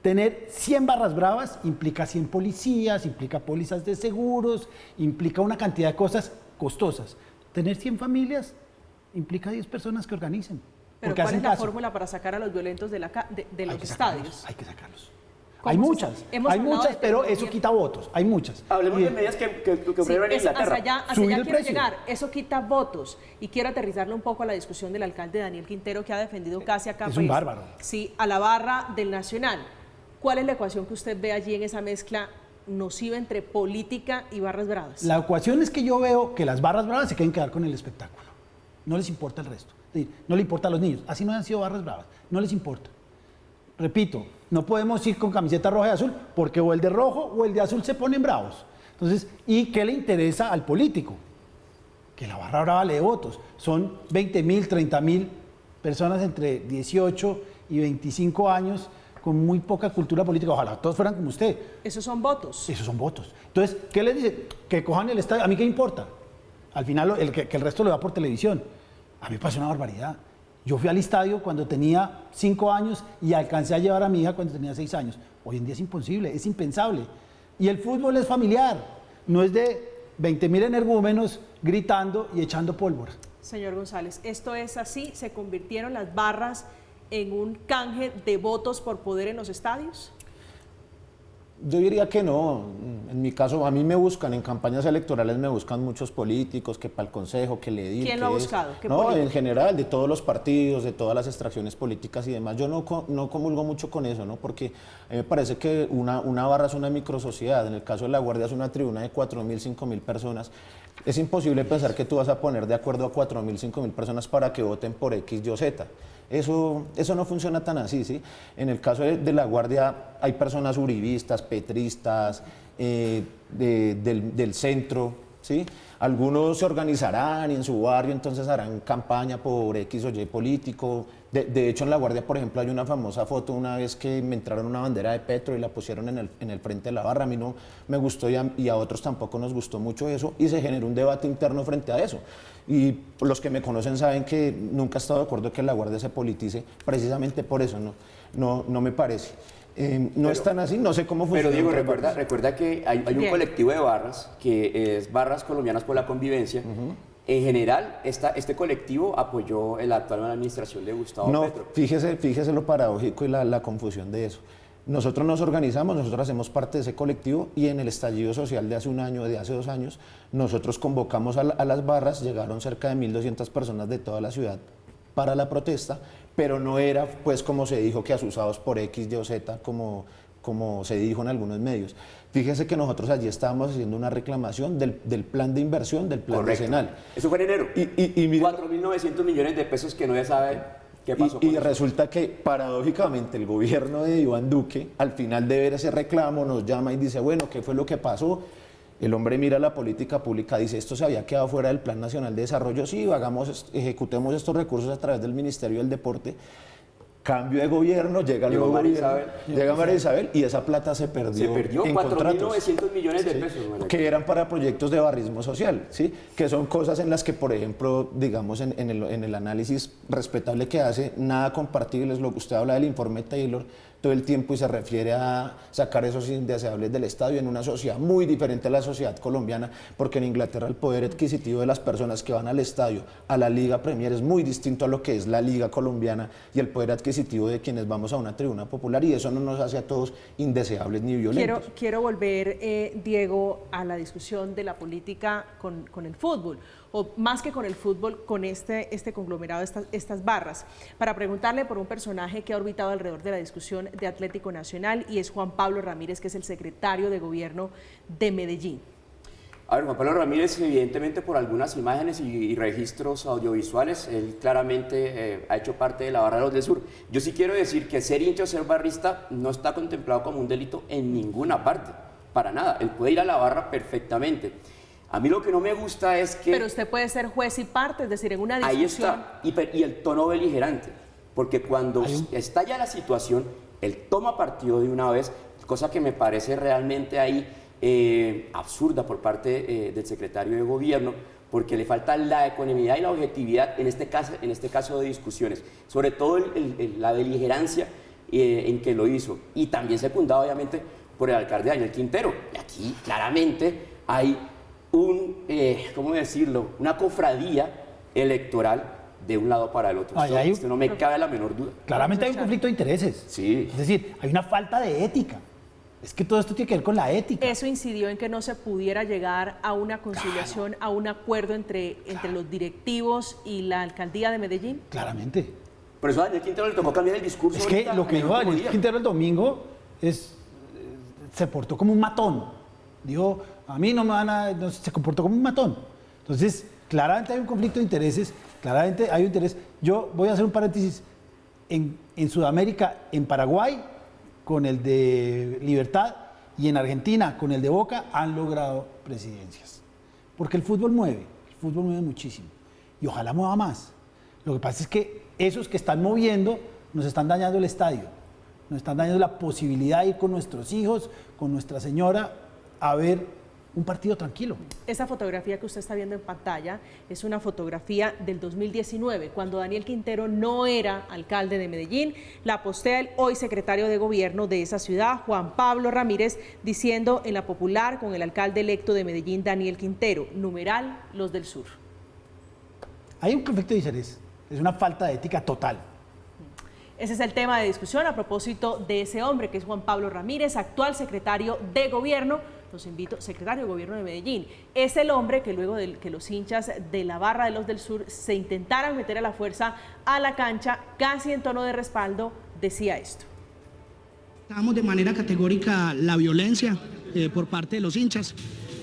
Tener 100 barras bravas implica 100 policías, implica pólizas de seguros, implica una cantidad de cosas costosas. Tener 100 familias implica 10 personas que organicen. Pero ¿cuál es la fórmula para sacar a los violentos de los estadios? Hay que sacarlos. Hay muchas, pero eso quita votos, hay muchas. Hablemos de medidas que ocurrieron en Inglaterra. Hacia allá quiero llegar, eso quita votos. Y quiero aterrizarle un poco a la discusión del alcalde Daniel Quintero, que ha defendido casi a capa. Es un bárbaro. Sí, a la barra del Nacional. ¿Cuál es la ecuación que usted ve allí en esa mezcla nociva entre política y barras bravas? La ecuación es que yo veo que las barras bravas se quieren quedar con el espectáculo. No les importa el resto. Es decir, no le importa a los niños. Así no han sido barras bravas. No les importa. Repito, no podemos ir con camiseta roja y azul porque o el de rojo o el de azul se ponen bravos. Entonces, ¿y qué le interesa al político? Que la barra brava le dé votos. Son 20.000, 30.000 personas entre 18 y 25 años con muy poca cultura política. Ojalá todos fueran como usted. Esos son votos. Esos son votos. Entonces, ¿qué les dice? Que cojan el estadio. ¿A mí qué importa? Al final, que el resto lo vea por televisión. A mí me parece una barbaridad. Yo fui al estadio cuando tenía 5 años y alcancé a llevar a mi hija cuando tenía 6 años. Hoy en día es imposible, es impensable. Y el fútbol es familiar, no es de 20.000 energúmenos gritando y echando pólvora. Señor González, ¿esto es así? ¿Se convirtieron las barras en un canje de votos por poder en los estadios? Yo diría que no. En mi caso, a mí me buscan, en campañas electorales me buscan muchos políticos, que para el consejo, que le digan. ¿Quién lo ha buscado? No, en general, de todos los partidos, de todas las extracciones políticas y demás. Yo no comulgo mucho con eso, ¿no? Porque a mí me parece que una barra es una microsociedad. En el caso de La Guardia es una tribuna de 4.000, 5.000 personas. Es imposible pensar que tú vas a poner de acuerdo a 4.000, 5.000 personas para que voten por X, Y o Z. Eso no funciona tan así, ¿sí? En el caso de La Guardia hay personas uribistas, petristas, del centro, ¿sí? Algunos se organizarán y en su barrio entonces harán campaña por X o Y político. De hecho, en La Guardia, por ejemplo, hay una famosa foto una vez que me entraron una bandera de Petro y la pusieron en el frente de la barra. A mí no me gustó y a otros tampoco nos gustó mucho eso y se generó un debate interno frente a eso. Y los que me conocen saben que nunca he estado de acuerdo que La Guardia se politice, precisamente por eso, no me parece. No es tan así, no sé cómo funciona. Pero Diego, recuerda que hay un colectivo de barras, que es Barras Colombianas por la Convivencia. En general, este colectivo apoyó la actual administración de Gustavo Petro. Fíjese lo paradójico y la confusión de eso. Nosotros nos organizamos, nosotros hacemos parte de ese colectivo y en el estallido social de hace un año, de hace 2 años, nosotros convocamos a las barras, llegaron cerca de 1.200 personas de toda la ciudad para la protesta, pero no era pues como se dijo que asusados por X, Y o Z, como se dijo en algunos medios. Fíjese que nosotros allí estábamos haciendo una reclamación del plan de inversión, del plan decenal. Eso fue en enero. Y 4.900 millones de pesos que no se sabe qué pasó con eso. Resulta que paradójicamente el gobierno de Iván Duque, al final de ver ese reclamo, nos llama y dice, bueno, ¿qué fue lo que pasó? El hombre mira la política pública, dice, esto se había quedado fuera del Plan Nacional de Desarrollo, sí, ejecutemos estos recursos a través del Ministerio del Deporte. Cambio de gobierno, llega María Isabel y esa plata se perdió en 4.900 millones de pesos. Que eran para proyectos de barrismo social, ¿sí? Que son cosas en las que, por ejemplo, digamos, en el análisis respetable que hace, nada compartible es lo que usted habla del informe Taylor, todo el tiempo y se refiere a sacar esos indeseables del estadio en una sociedad muy diferente a la sociedad colombiana, porque en Inglaterra el poder adquisitivo de las personas que van al estadio, a la Liga Premier, es muy distinto a lo que es la Liga colombiana y el poder adquisitivo de quienes vamos a una tribuna popular, y eso no nos hace a todos indeseables ni violentos. Quiero volver, Diego, a la discusión de la política con el fútbol, o más que con el fútbol, con este conglomerado, estas barras, para preguntarle por un personaje que ha orbitado alrededor de la discusión de Atlético Nacional, y es Juan Pablo Ramírez, que es el secretario de Gobierno de Medellín. A ver, Juan Pablo Ramírez, evidentemente por algunas imágenes y registros audiovisuales, él claramente ha hecho parte de la barra de los del sur. Yo sí quiero decir que ser hincha o ser barrista no está contemplado como un delito en ninguna parte, para nada. Él puede ir a la barra perfectamente. A mí lo que no me gusta es que... Pero usted puede ser juez y parte, es decir, en una discusión... Ahí está, y el tono beligerante, porque cuando estalla la situación, él toma partido de una vez, cosa que me parece realmente ahí absurda por parte del secretario de Gobierno, porque le falta la ecuanimidad y la objetividad en este caso de discusiones, sobre todo la beligerancia en que lo hizo, y también secundado obviamente por el alcalde Daniel Quintero. Y aquí claramente hay ¿cómo decirlo?, una cofradía electoral de un lado para el otro. Esto no me cabe la menor duda. Claramente hay un conflicto de intereses. Sí. Es decir, hay una falta de ética. Es que todo esto tiene que ver con la ética. Eso incidió en que no se pudiera llegar a una conciliación, a un acuerdo entre los directivos y la alcaldía de Medellín. Claramente. Por eso a Daniel Quintero le tocó cambiar el discurso. Es que lo que dijo Daniel Quintero el domingo se portó como un matón. Dijo, a mí no me van a... se comportó como un matón. Entonces, claramente hay un conflicto de intereses, claramente hay un interés. Yo voy a hacer un paréntesis. En Sudamérica, en Paraguay, con el de Libertad, y en Argentina, con el de Boca, han logrado presidencias. Porque el fútbol mueve muchísimo. Y ojalá mueva más. Lo que pasa es que esos que están moviendo nos están dañando el estadio, nos están dañando la posibilidad de ir con nuestros hijos, con nuestra señora, a ver un partido tranquilo. Esa fotografía que usted está viendo en pantalla es una fotografía del 2019, cuando Daniel Quintero no era alcalde de Medellín. La postea el hoy secretario de Gobierno de esa ciudad, Juan Pablo Ramírez, diciendo en La Popular con el alcalde electo de Medellín, Daniel Quintero, numeral los del sur. Hay un conflicto de interés, es una falta de ética total. Ese es el tema de discusión a propósito de ese hombre que es Juan Pablo Ramírez, actual secretario de Gobierno. Los invito, secretario de Gobierno de Medellín. Es el hombre que luego de que los hinchas de la barra de los del sur se intentaran meter a la fuerza a la cancha, casi en tono de respaldo, decía esto. Estamos de manera categórica la violencia por parte de los hinchas,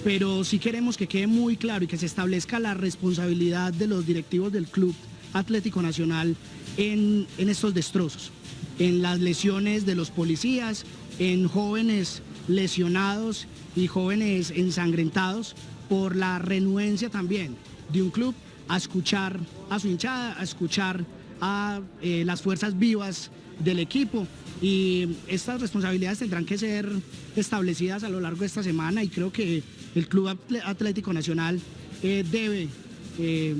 pero sí queremos que quede muy claro y que se establezca la responsabilidad de los directivos del Club Atlético Nacional en estos destrozos, en las lesiones de los policías, en jóvenes lesionados y jóvenes ensangrentados, por la renuencia también de un club a escuchar a su hinchada, a escuchar a las fuerzas vivas del equipo, y estas responsabilidades tendrán que ser establecidas a lo largo de esta semana, y creo que el Club Atlético Nacional debe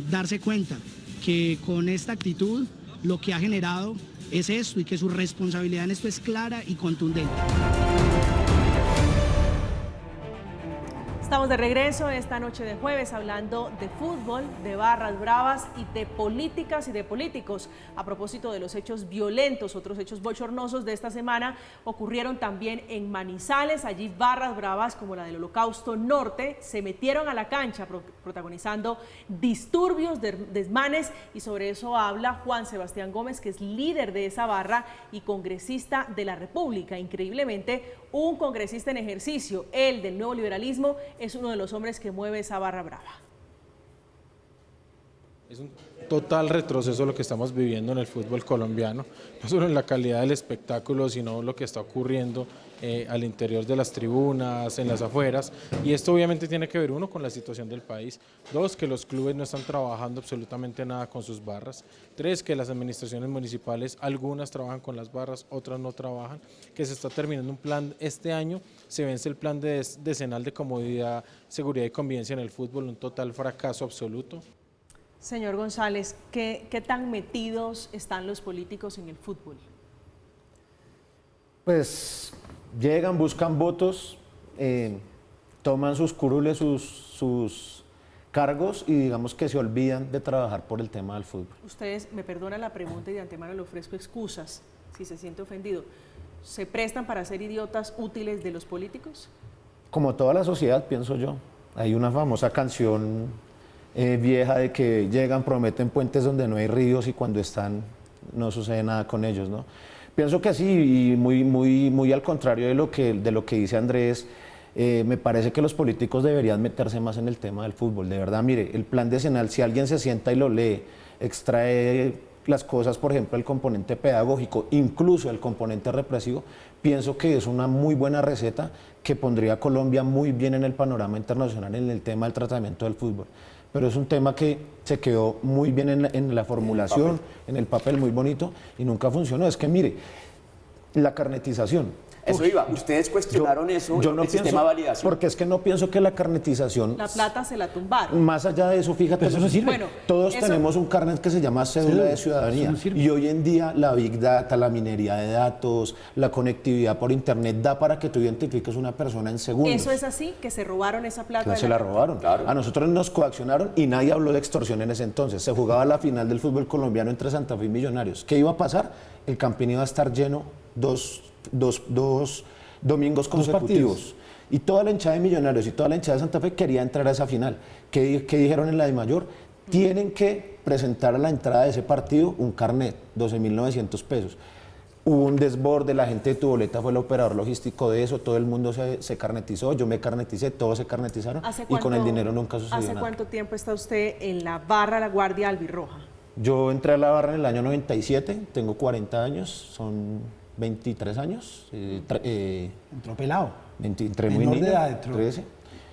darse cuenta que con esta actitud lo que ha generado es esto, y que su responsabilidad en esto es clara y contundente. Estamos de regreso esta noche de jueves hablando de fútbol, de barras bravas y de políticas y de políticos. A propósito de los hechos violentos, otros hechos bochornosos de esta semana ocurrieron también en Manizales. Allí barras bravas como la del Holocausto Norte se metieron a la cancha protagonizando disturbios, desmanes, y sobre eso habla Juan Sebastián Gómez, que es líder de esa barra y congresista de la República. Increíblemente, un congresista en ejercicio, el del nuevo liberalismo, es uno de los hombres que mueve esa barra brava. Es un total retroceso lo que estamos viviendo en el fútbol colombiano, no solo en la calidad del espectáculo, sino lo que está ocurriendo al interior de las tribunas, en las afueras, y esto obviamente tiene que ver, uno, con la situación del país, dos, que los clubes no están trabajando absolutamente nada con sus barras, tres, que las administraciones municipales, algunas trabajan con las barras, otras no trabajan, que se está terminando un plan, este año se vence el plan decenal de comodidad, seguridad y convivencia en el fútbol, un total fracaso absoluto. Señor González, ¿qué tan metidos están los políticos en el fútbol? Pues llegan, buscan votos, toman sus curules, sus cargos y digamos que se olvidan de trabajar por el tema del fútbol. Ustedes, me perdonan la pregunta y de antemano le ofrezco excusas si se siente ofendido. ¿Se prestan para ser idiotas útiles de los políticos? Como toda la sociedad, pienso yo. Hay una famosa canción vieja de que llegan, prometen puentes donde no hay ríos y cuando están no sucede nada con ellos, ¿no? Pienso que sí, y muy al contrario de lo que dice Andrés, me parece que los políticos deberían meterse más en el tema del fútbol. De verdad, mire, el plan decenal, si alguien se sienta y lo lee, extrae las cosas, por ejemplo, el componente pedagógico, incluso el componente represivo, pienso que es una muy buena receta que pondría a Colombia muy bien en el panorama internacional en el tema del tratamiento del fútbol. Pero es un tema que se quedó muy bien en la formulación, en el papel muy bonito y nunca funcionó. Es que mire, la carnetización. Eso iba, ustedes cuestionaron eso, yo no el sistema de validación. Porque es que no pienso que la carnetización... La plata se la tumbaron. Más allá de eso, fíjate, eso no sirve. Bueno, todos eso... tenemos un carnet que se llama cédula de ciudadanía. No y hoy en día la Big Data, la minería de datos, la conectividad por Internet da para que tú identifiques una persona en segundos. ¿Eso es así? ¿Que se robaron esa plata? Claro, se la robaron. Claro. A nosotros nos coaccionaron y nadie habló de extorsión en ese entonces. Se jugaba la final del fútbol colombiano entre Santa Fe y Millonarios. ¿Qué iba a pasar? El Campín iba a estar lleno dos domingos consecutivos. Y toda la hinchada de Millonarios y toda la hinchada de Santa Fe quería entrar a esa final. ¿Qué dijeron en la DIMAYOR? Tienen que presentar a la entrada de ese partido un carnet, 12.900 pesos. Hubo un desborde, la gente de Tu Boleta fue el operador logístico de eso, todo el mundo se carnetizó, yo me carneticé, todos se carnetizaron y con el dinero nunca sucedió nada. ¿Hace cuánto tiempo está usted en la barra La Guardia Albirroja? Yo entré a la barra en el año 97, tengo 40 años, son 23 años. Entró pelado. Entré muy niño, 13.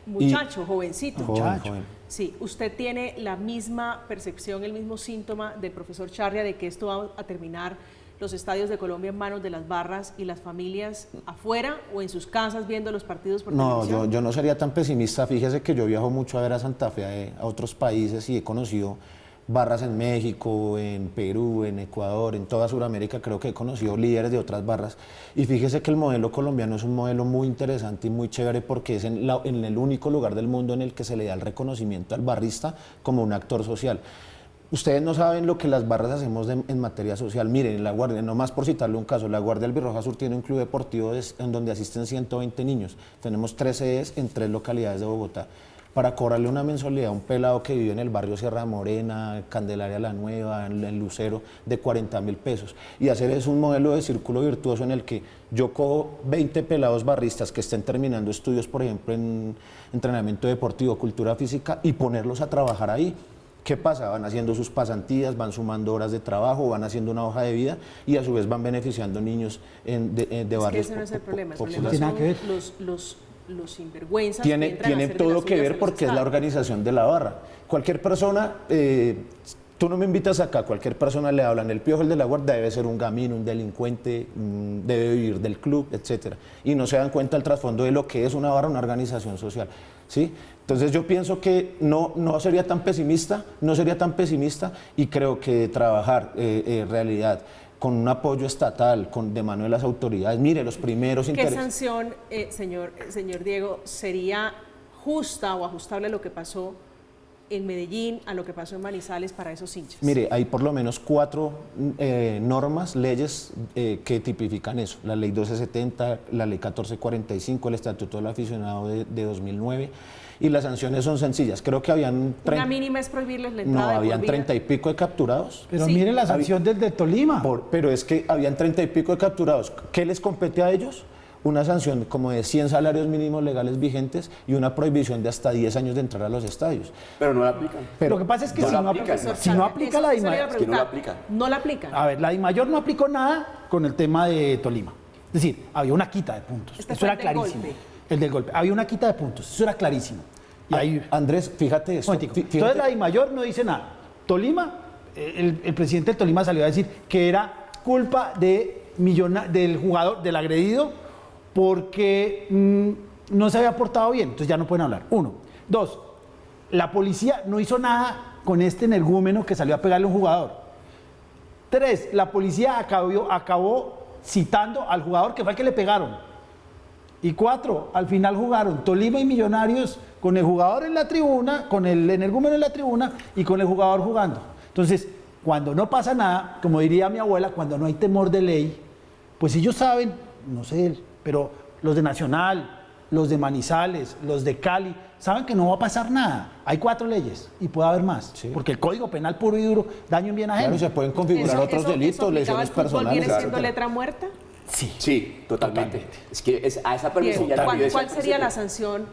Muchacho, jovencito. Joven. Sí, ¿usted tiene la misma percepción, el mismo síntoma del profesor Charria de que esto va a terminar los estadios de Colombia en manos de las barras y las familias afuera o en sus casas viendo los partidos por televisión? No, yo no sería tan pesimista. Fíjese que yo viajo mucho a ver a Santa Fe, a otros países y he conocido barras en México, en Perú, en Ecuador, en toda Sudamérica. Creo que he conocido líderes de otras barras y fíjese que el modelo colombiano es un modelo muy interesante y muy chévere porque es en el único lugar del mundo en el que se le da el reconocimiento al barrista como un actor social. Ustedes no saben lo que las barras hacemos en materia social. Miren, La Guardia, nomás por citarle un caso, La Guardia Albirroja Sur tiene un club deportivo en donde asisten 120 niños. Tenemos 3 sedes en 3 localidades de Bogotá. Para cobrarle una mensualidad a un pelado que vive en el barrio Sierra Morena, Candelaria La Nueva, en Lucero, de 40.000 pesos. Y hacer es un modelo de círculo virtuoso en el que yo cojo 20 pelados barristas que estén terminando estudios, por ejemplo, en entrenamiento deportivo, cultura física, y ponerlos a trabajar ahí. ¿Qué pasa? Van haciendo sus pasantías, van sumando horas de trabajo, van haciendo una hoja de vida y a su vez van beneficiando niños de barrios. Ese no es el problema, el problema son los sinvergüenzas. Tiene todo que ver porque es la organización de la barra. Cualquier persona, tú no me invitas acá, cualquier persona le hablan, el Piojo, el de La Guardia, debe ser un gamín, un delincuente, debe vivir del club, etc. Y no se dan cuenta el trasfondo de lo que es una barra, una organización social, ¿sí? Entonces yo pienso que no sería tan pesimista, y creo que trabajar realidad con un apoyo estatal, de mano de las autoridades. Mire, los primeros intereses. ¿Qué sanción, señor Diego, sería justa o ajustable a lo que pasó en Medellín, a lo que pasó en Manizales para esos hinchas? Mire, hay por lo menos 4 normas, leyes que tipifican eso. La ley 1270, la ley 1445, el Estatuto del Aficionado de 2009. Y las sanciones son sencillas. Creo que habían... ¿Una mínima es prohibirles la entrada? No, habían 30 y pico de capturados. Pero sí, miren la sanción del de Tolima. Pero es que habían 30 y pico de capturados. ¿Qué les compete a ellos? Una sanción como de 100 salarios mínimos legales vigentes y una prohibición de hasta 10 años de entrar a los estadios. Pero no la aplican. Pero lo que pasa es que si no aplica la DIMAYOR... Es que no la aplican. No la aplican. A ver, la DIMAYOR no aplicó nada con el tema de Tolima. Es decir, había una quita de puntos. Eso era clarísimo. El del golpe. Había una quita de puntos. Eso era clarísimo. Y ahí, Andrés, fíjate esto. Entonces la DIMAYOR no dice nada. Tolima, el presidente de Tolima salió a decir que era culpa del jugador, del agredido, porque no se había portado bien. Entonces ya no pueden hablar. 1. 2. La policía no hizo nada con este energúmeno que salió a pegarle a un jugador. 3. La policía acabó citando al jugador que fue el que le pegaron. Y 4, al final jugaron Tolima y Millonarios con el jugador en la tribuna, con el energúmeno en la tribuna y con el jugador jugando. Entonces, cuando no pasa nada, como diría mi abuela, cuando no hay temor de ley, pues ellos saben, no sé, pero los de Nacional, los de Manizales, los de Cali, saben que no va a pasar nada. Hay 4 leyes y puede haber más, porque el Código Penal puro y duro, daño en bien ajeno. Claro, se pueden configurar otros delitos, lesiones personales. ¿Viene siendo letra muerta? Sí, totalmente. Es que a esa permisión ya ¿Cuál sería la sanción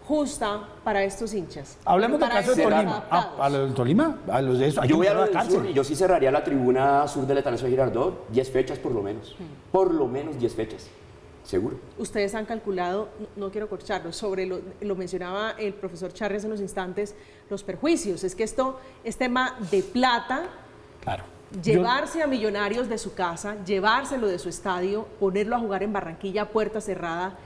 justa para estos hinchas? Hablemos del caso de Tolima. ¿A los de Tolima? ¿A los de eso? Yo voy a lo del sur y yo sí cerraría la tribuna sur del Atanasio Girardot 10 fechas por lo menos. Por lo menos 10 fechas. Seguro. Ustedes han calculado, no quiero corcharlo, sobre lo mencionaba el profesor Charri hace unos instantes, los perjuicios. Es que esto es tema de plata. Claro. Llevarse a Millonarios de su casa, llevárselo de su estadio, ponerlo a jugar en Barranquilla a puerta cerrada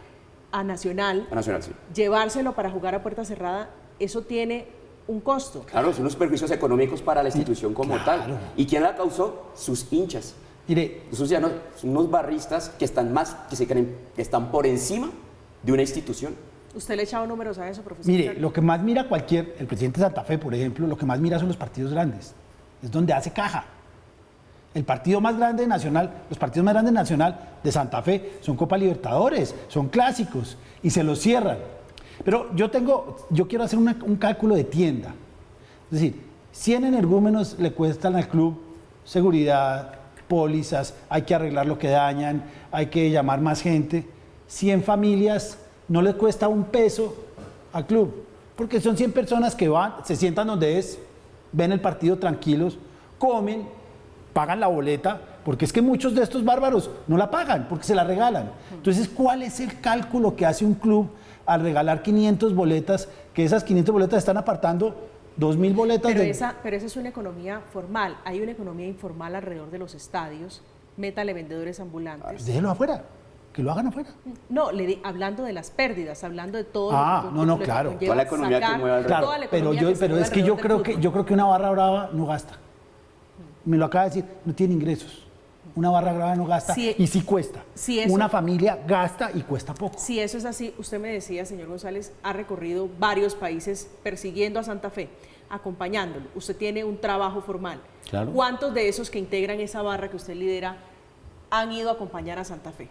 a Nacional. A Nacional, sí. Llevárselo para jugar a puerta cerrada, eso tiene un costo. Claro, son unos perjuicios económicos para la institución como tal. ¿Y quién la causó? Sus hinchas. Mire, esos ya no, son unos barristas que están más, que se creen, que están por encima de una institución. ¿Usted le ha echado números a eso, profesor? Mire, lo que más mira el presidente de Santa Fe, por ejemplo, lo que más mira son los partidos grandes. Es donde hace caja. El partido más grande de Nacional, los partidos más grandes de Nacional de Santa Fe son Copa Libertadores, son clásicos y se los cierran. Pero yo quiero hacer un cálculo de tienda. Es decir, 100 energúmenos le cuestan al club seguridad, pólizas, hay que arreglar lo que dañan, hay que llamar más gente. 100 familias no les cuesta un peso al club, porque son 100 personas que van, se sientan donde es, ven el partido tranquilos, comen, pagan la boleta, porque es que muchos de estos bárbaros no la pagan, porque se la regalan. Entonces, ¿cuál es el cálculo que hace un club al regalar 500 boletas, que esas 500 boletas están apartando 2.000 boletas? Pero esa es una economía formal. Hay una economía informal alrededor de los estadios. Métale vendedores ambulantes. Déjelo afuera, que lo hagan afuera. No, hablando de las pérdidas, hablando de todo. Claro. Toda la economía que mueve alrededor. Pero es que yo creo que una barra brava no gasta. Me lo acaba de decir, no tiene ingresos. Una barra brava no gasta y sí cuesta. Una familia gasta y cuesta poco. Si eso es así, usted me decía, señor González, ha recorrido varios países persiguiendo a Santa Fe, acompañándolo. Usted tiene un trabajo formal. Claro. ¿Cuántos de esos que integran esa barra que usted lidera han ido a acompañar a Santa Fe?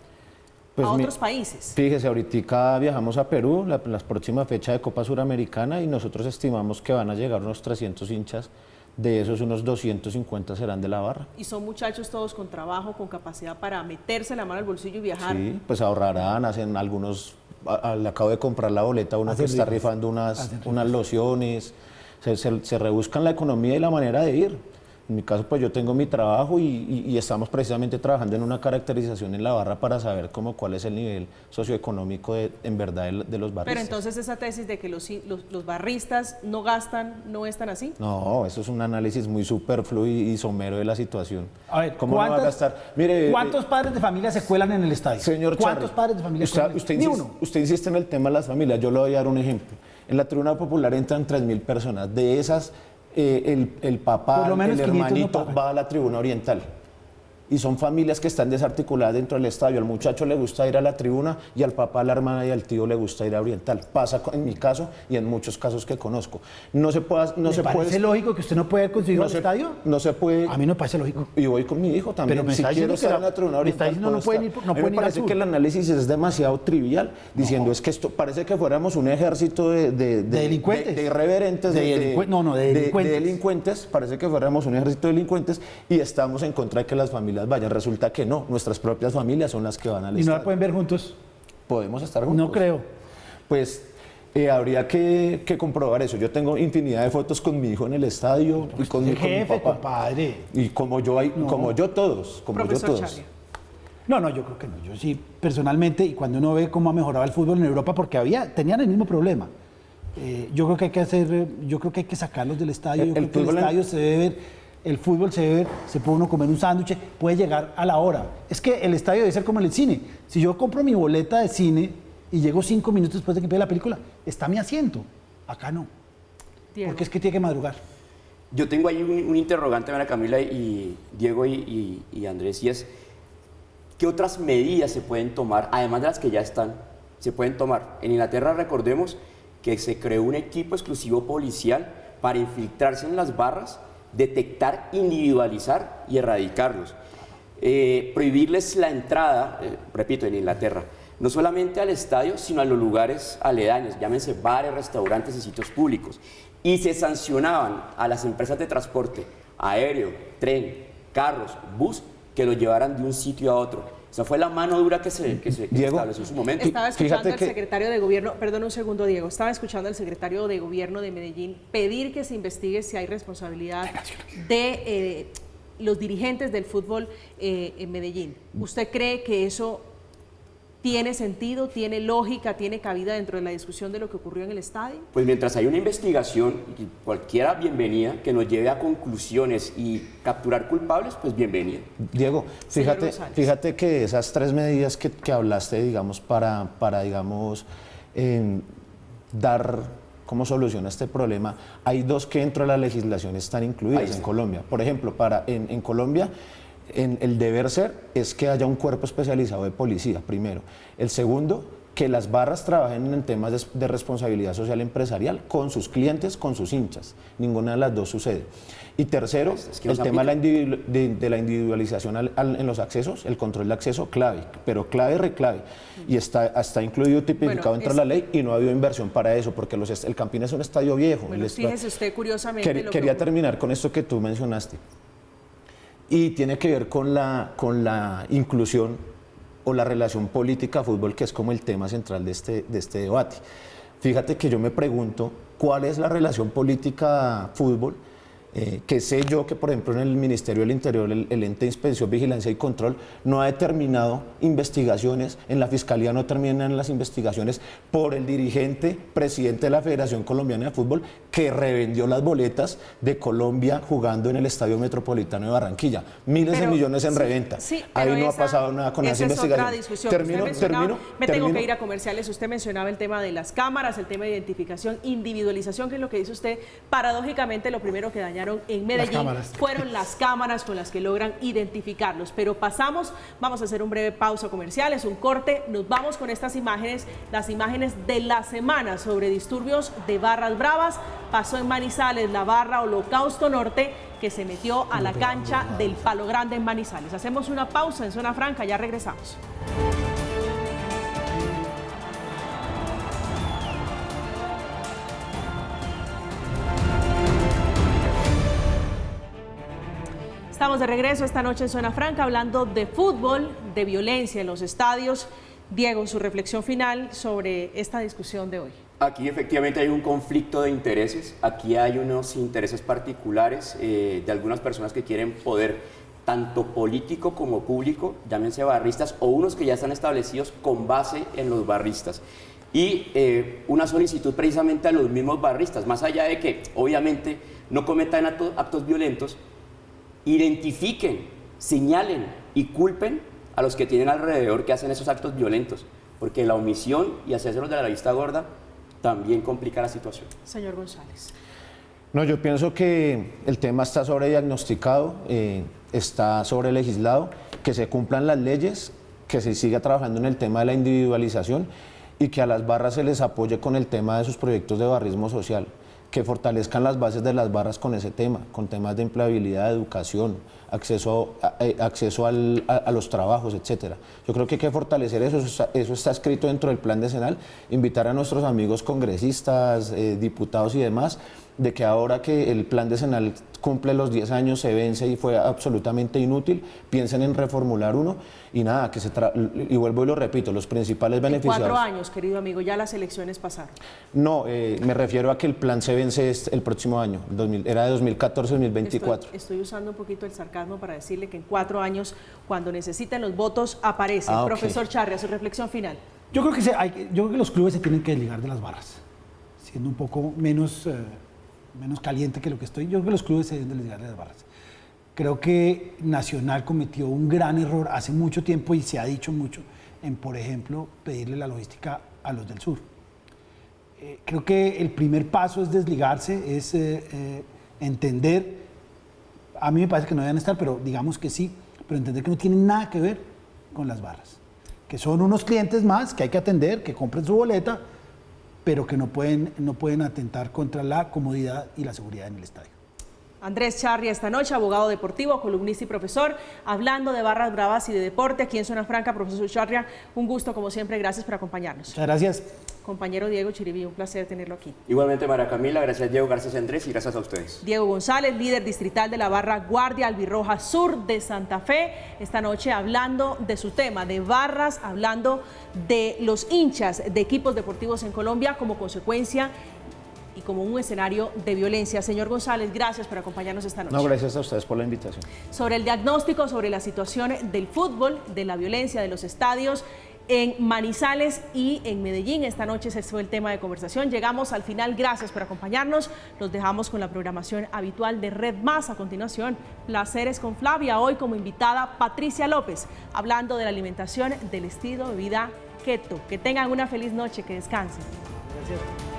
Pues a otros países. Fíjese, ahorita viajamos a Perú, la próxima fecha de Copa Suramericana, y nosotros estimamos que van a llegar unos 300 hinchas. De esos, unos 250 serán de la barra. ¿Y son muchachos todos con trabajo, con capacidad para meterse la mano al bolsillo y viajar? Sí, pues ahorrarán, hacen algunos, le acabo de comprar la boleta, uno que está rifando unas lociones, se rebuscan la economía y la manera de ir. En mi caso, pues yo tengo mi trabajo y estamos precisamente trabajando en una caracterización en la barra para saber cuál es el nivel socioeconómico en verdad de los barristas. Pero entonces esa tesis de que los barristas no gastan, ¿no es tan así? No, eso es un análisis muy superfluo y somero de la situación. A ver, ¿cómo no va a gastar? Mire, ¿cuántos padres de familia se cuelan en el estadio? Señor ¿Cuántos Charri, padres de familia se cuelan? Usted insiste en el tema de las familias, yo le voy a dar un ejemplo. En la tribuna popular entran 3.000 personas, de esas el papá, el hermanito va a la tribuna oriental. Y son familias que están desarticuladas dentro del estadio. Al muchacho le gusta ir a la tribuna y al papá, a la hermana y al tío le gusta ir a oriental. Pasa en mi caso y en muchos casos que conozco. No se puede. ¿Me parece lógico que usted no puede conseguir un estadio? No se puede. A mí no me parece lógico. Y voy con mi hijo también. Pero me si está quiero diciendo estar en la tribuna oriental, no pueden ir. A mí me parece que el análisis es demasiado trivial, diciendo es que esto parece que fuéramos un ejército de delincuentes, de irreverentes, de delincuentes. Parece que fuéramos un ejército de delincuentes y estamos en contra de que las familias vayan. Resulta que no, nuestras propias familias son las que van al estadio. ¿Y no la pueden ver juntos? Podemos estar juntos. No creo. Pues habría que comprobar eso. Yo tengo infinidad de fotos con mi hijo en el estadio y con mi papá. Compadre. Y como yo todos. Charri. No, yo creo que no. Yo sí, personalmente, y cuando uno ve cómo ha mejorado el fútbol en Europa, porque tenían el mismo problema. Yo creo que hay que sacarlos del estadio. Yo creo que el estadio se debe ver. El fútbol se puede uno comer un sándwich, puede llegar a la hora. Es que el estadio debe ser como el cine. Si yo compro mi boleta de cine y llego 5 minutos después de que empiece la película, está mi asiento. Acá no. Diego. Porque es que tiene que madrugar. Yo tengo ahí un interrogante, María Camila y Diego y Andrés, y es, ¿Qué otras medidas se pueden tomar, además de las que ya están, se pueden tomar? En Inglaterra, recordemos que se creó un equipo exclusivo policial para infiltrarse en las barras, detectar, individualizar y erradicarlos. Prohibirles la entrada, repito, en Inglaterra, no solamente al estadio, sino a los lugares aledaños, llámense bares, restaurantes y sitios públicos. Y se sancionaban a las empresas de transporte aéreo, tren, carros, bus, que lo llevaran de un sitio a otro. Esa fue la mano dura que se estableció en su momento. Estaba escuchando al secretario de Gobierno, perdón un segundo, Diego, estaba escuchando al secretario de Gobierno de Medellín pedir que se investigue si hay responsabilidad de los dirigentes del fútbol en Medellín. ¿Usted cree que eso tiene sentido, tiene lógica, tiene cabida dentro de la discusión de lo que ocurrió en el estadio? Pues mientras hay una investigación, cualquiera bienvenida, que nos lleve a conclusiones y capturar culpables, pues bienvenida. Diego, fíjate que esas 3 medidas que hablaste, digamos, para digamos, dar como solución a este problema, hay 2 que dentro de la legislación están incluidas en Colombia. Por ejemplo, en Colombia, el deber ser es que haya un cuerpo especializado de policía, primero. El segundo, que las barras trabajen en temas de responsabilidad social empresarial con sus clientes, con sus hinchas. Ninguna de las 2 sucede. Y tercero, el tema de la individualización en los accesos, el control de acceso, clave, pero clave y reclave. Y está incluido, tipificado dentro de la ley, y no ha habido inversión para eso, porque el Campín es un estadio viejo. Bueno, fíjese usted curiosamente quería terminar con esto que tú mencionaste. Y tiene que ver con la inclusión o la relación política-fútbol, que es como el tema central de este debate. Fíjate que yo me pregunto cuál es la relación política-fútbol, que sé yo que, por ejemplo, en el Ministerio del Interior, el ente de inspección, vigilancia y control no ha determinado investigaciones, en la Fiscalía no terminan las investigaciones por el dirigente, presidente de la Federación Colombiana de Fútbol, que revendió las boletas de Colombia jugando en el Estadio Metropolitano de Barranquilla. Miles de millones en reventa. Sí, ahí no ha pasado nada con esas investigaciones. Termino. Tengo que ir a comerciales. Usted mencionaba el tema de las cámaras, el tema de identificación, individualización, que es lo que dice usted. Paradójicamente, lo primero que dañaron en Medellín fueron las cámaras con las que logran identificarlos. Pero vamos a hacer un breve pausa comercial, es un corte, nos vamos con estas imágenes, las imágenes de la semana sobre disturbios de barras bravas. Pasó en Manizales la barra Holocausto Norte, que se metió a la cancha del Palo Grande en Manizales. Hacemos una pausa en Zona Franca, ya regresamos. Estamos de regreso esta noche en Zona Franca hablando de fútbol, de violencia en los estadios. Diego, su reflexión final sobre esta discusión de hoy. Aquí efectivamente hay un conflicto de intereses, aquí hay unos intereses particulares de algunas personas que quieren poder, tanto político como público, llámense barristas, o unos que ya están establecidos con base en los barristas. Y una solicitud precisamente a los mismos barristas, más allá de que obviamente no cometan actos violentos, identifiquen, señalen y culpen a los que tienen alrededor que hacen esos actos violentos, porque la omisión y hacérselos de la vista gorda también complica la situación. Señor González. No, yo pienso que el tema está sobrediagnosticado, está sobrelegislado, que se cumplan las leyes, que se siga trabajando en el tema de la individualización y que a las barras se les apoye con el tema de sus proyectos de barrismo social, que fortalezcan las bases de las barras con ese tema, con temas de empleabilidad, educación, acceso a los trabajos, etcétera. Yo creo que hay que fortalecer eso está escrito dentro del plan decenal, invitar a nuestros amigos congresistas, diputados y demás, de que ahora que el plan decenal cumple los 10 años, se vence y fue absolutamente inútil, piensen en reformular uno y nada, y vuelvo y lo repito, los principales beneficiados... 4 años, querido amigo, ya las elecciones pasaron. No, me refiero a que el plan se vence el próximo año, era de 2014-2024. Estoy usando un poquito el sarcasmo para decirle que en 4 años, cuando necesiten los votos, aparece. Okay. Profesor Charria, su reflexión final. Yo creo que los clubes se tienen que desligar de las barras, siendo un poco menos caliente que lo que estoy. Yo creo que los clubes se deben desligar de las barras. Creo que Nacional cometió un gran error hace mucho tiempo y se ha dicho mucho en, por ejemplo, pedirle la logística a los del sur. Creo que el primer paso es desligarse, es entender, a mí me parece que no deben estar, pero digamos que sí, pero entender que no tienen nada que ver con las barras, que son unos clientes más que hay que atender, que compren su boleta, pero que no pueden atentar contra la comodidad y la seguridad en el estadio. Andrés Charria esta noche, abogado deportivo, columnista y profesor, hablando de barras bravas y de deporte aquí en Zona Franca. Profesor Charria, un gusto como siempre, gracias por acompañarnos. Muchas gracias. Compañero Diego Chiribi, un placer tenerlo aquí. Igualmente, María Camila, gracias Diego, gracias Andrés y gracias a ustedes. Diego González, líder distrital de la barra Guardia Albirroja Sur de Santa Fe, esta noche hablando de su tema, de barras, hablando de los hinchas de equipos deportivos en Colombia como consecuencia y como un escenario de violencia. Señor González, gracias por acompañarnos esta noche. No, gracias a ustedes por la invitación. Sobre el diagnóstico, sobre la situación del fútbol, de la violencia, de los estadios en Manizales y en Medellín. Esta noche ese fue el tema de conversación. Llegamos al final, gracias por acompañarnos. Los dejamos con la programación habitual de Red Más. A continuación, Placeres con Flavia. Hoy como invitada Patricia López, hablando de la alimentación, del estilo de vida keto. Que tengan una feliz noche, que descansen. Gracias.